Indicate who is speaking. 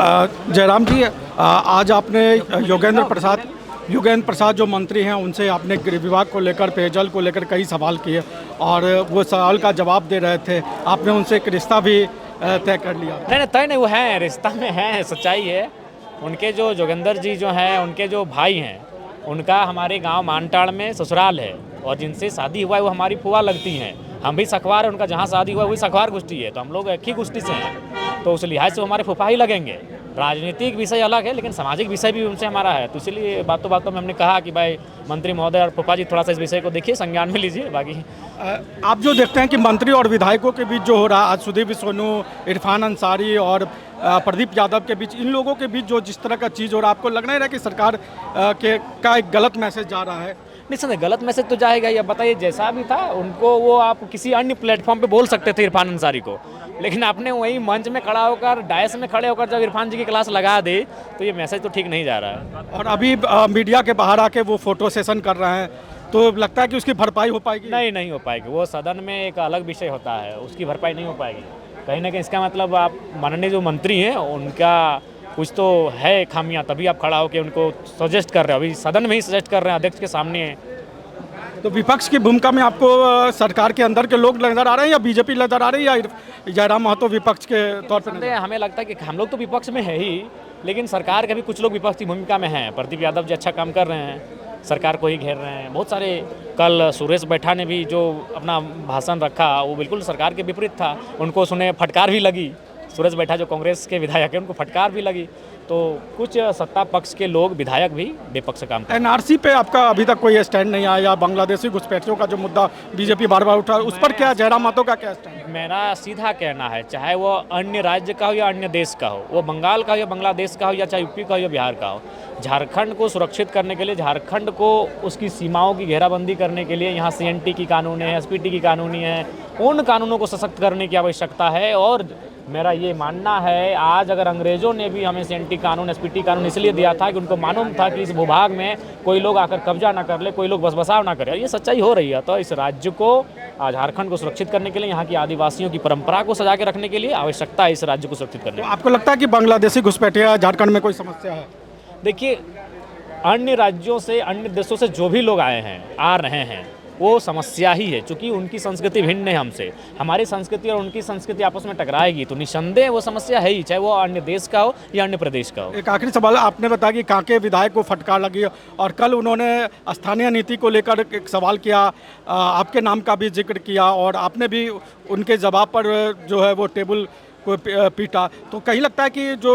Speaker 1: जयराम जी, आज आपने योगेंद्र प्रसाद जो मंत्री हैं उनसे आपने गृह विभाग को लेकर, पेयजल को लेकर कई सवाल किए और वो सवाल का जवाब दे रहे थे। आपने उनसे एक रिश्ता भी तय कर लिया।
Speaker 2: नहीं तय नहीं, वो है रिश्ता में है, सच्चाई है। उनके जो जोगेंद्र जी जो हैं, उनके जो भाई हैं, उनका हमारे गांव मानटाड़ में ससुराल है और जिनसे शादी हुआ है वो हमारी फुआ लगती हैं। हम भी सखवार है, उनका जहाँ शादी हुआ वही सखवार गोष्ठी है, तो हम लोग एक ही गोष्ठी से हैं, तो उस लिहाज से हमारे फूफा ही लगेंगे। राजनीतिक विषय अलग है लेकिन सामाजिक विषय भी उनसे हमारा है, तो इसलिए बातों में हमने कहा कि भाई मंत्री महोदय और फूफा जी थोड़ा सा इस विषय को देखिए, संज्ञान में लीजिए। बाकी
Speaker 1: आप जो देखते हैं कि मंत्री और विधायकों के बीच जो हो रहा है, आज सुदीप सोनू, इरफान अंसारी और प्रदीप यादव के बीच, इन लोगों के बीच जो जिस तरह का चीज़ हो रहा है, आपको लग नहीं रहा कि सरकार का एक गलत मैसेज जा रहा है?
Speaker 2: निश्चित गलत मैसेज तो जाएगा ही। अब बताइए, जैसा भी था उनको वो आप किसी अन्य प्लेटफॉर्म पे बोल सकते थे इरफान अंसारी को, लेकिन आपने वही मंच में खड़ा होकर, डायस में खड़े होकर जब इरफान जी की क्लास लगा दी, तो ये मैसेज तो ठीक नहीं जा रहा है।
Speaker 1: और अभी मीडिया के बाहर आके वो फोटो सेशन कर रहे हैं, तो लगता है कि उसकी भरपाई हो पाएगी?
Speaker 2: नहीं हो पाएगी। वो सदन में एक अलग विषय होता है, उसकी भरपाई नहीं हो पाएगी। कहीं ना कहीं इसका मतलब आप माननीय जो मंत्री हैं उनका कुछ तो है खामियां, तभी आप खड़ा होकर उनको सजेस्ट कर रहे हो। अभी सदन में ही सजेस्ट कर रहे हैं, अध्यक्ष के सामने।
Speaker 1: तो विपक्ष की भूमिका में आपको सरकार के अंदर के लोग नजर आ रहे हैं या बीजेपी नजर आ रही है या जयराम महतो विपक्ष के तौर पर?
Speaker 2: हमें लगता है कि हम लोग तो विपक्ष में है ही, लेकिन सरकार के भी कुछ लोग विपक्ष की भूमिका में हैं। प्रदीप यादव जी अच्छा काम कर रहे हैं, सरकार को ही घेर रहे हैं। बहुत सारे, कल सुरेश बैठा ने भी जो अपना भाषण रखा वो बिल्कुल सरकार के विपरीत था, उनको सुने फटकार भी लगी। सुरेश बैठा जो कांग्रेस के विधायक है, उनको फटकार भी लगी। तो कुछ सत्ता पक्ष के लोग, विधायक भी बेपक्ष काम कर।
Speaker 1: एनआरसी पे आपका अभी तक कोई स्टैंड नहीं आया? बांग्लादेशी घुसपैठियों का जो मुद्दा बीजेपी बार बार उठा, उस पर क्या जयराम महतो का क्या स्टैंड?
Speaker 2: मेरा सीधा कहना है, चाहे वो अन्य राज्य का हो या अन्य देश का हो, वो बंगाल का हो या बांग्लादेश का हो, या चाहे यूपी का हो या बिहार का हो, झारखंड को सुरक्षित करने के लिए, झारखंड को उसकी सीमाओं की घेराबंदी करने के लिए यहाँ सीएनटी की कानून है, एसपीटी की कानूनी है, उन कानूनों को सशक्त करने की आवश्यकता है। और मेरा ये मानना है, आज अगर अंग्रेज़ों ने भी हमें सीएनटी कानून, एसपीटी कानून इसलिए दिया था कि उनको मालूम था कि इस भूभाग में कोई लोग आकर कब्जा ना कर ले, कोई लोग बसबसाव ना करे। ये सच्चाई हो रही है। तो इस राज्य को, झारखंड को सुरक्षित करने के लिए, यहाँ की आदिवासियों की परंपरा को सजा के रखने के लिए आवश्यकता है इस राज्य को सुरक्षित करने की।
Speaker 1: तो आपको लगता है कि बांग्लादेशी घुसपैठिया झारखंड में कोई समस्या है?
Speaker 2: देखिए, अन्य राज्यों से, अन्य देशों से जो भी लोग आए हैं, आ रहे हैं, वो समस्या ही है। चूँकि उनकी संस्कृति भिन्न है हमसे, हमारी संस्कृति और उनकी संस्कृति आपस में टकराएगी तो निस्संदेह वो समस्या है ही, चाहे वो अन्य देश का हो या अन्य प्रदेश का हो।
Speaker 1: एक आखिरी सवाल, आपने बताया कि कांके विधायक को फटकार लगी और कल उन्होंने स्थानीय नीति को लेकर एक सवाल किया, आपके नाम का भी जिक्र किया और आपने भी उनके जवाब पर जो है वो टेबल को पीटा। तो कहीं लगता है कि जो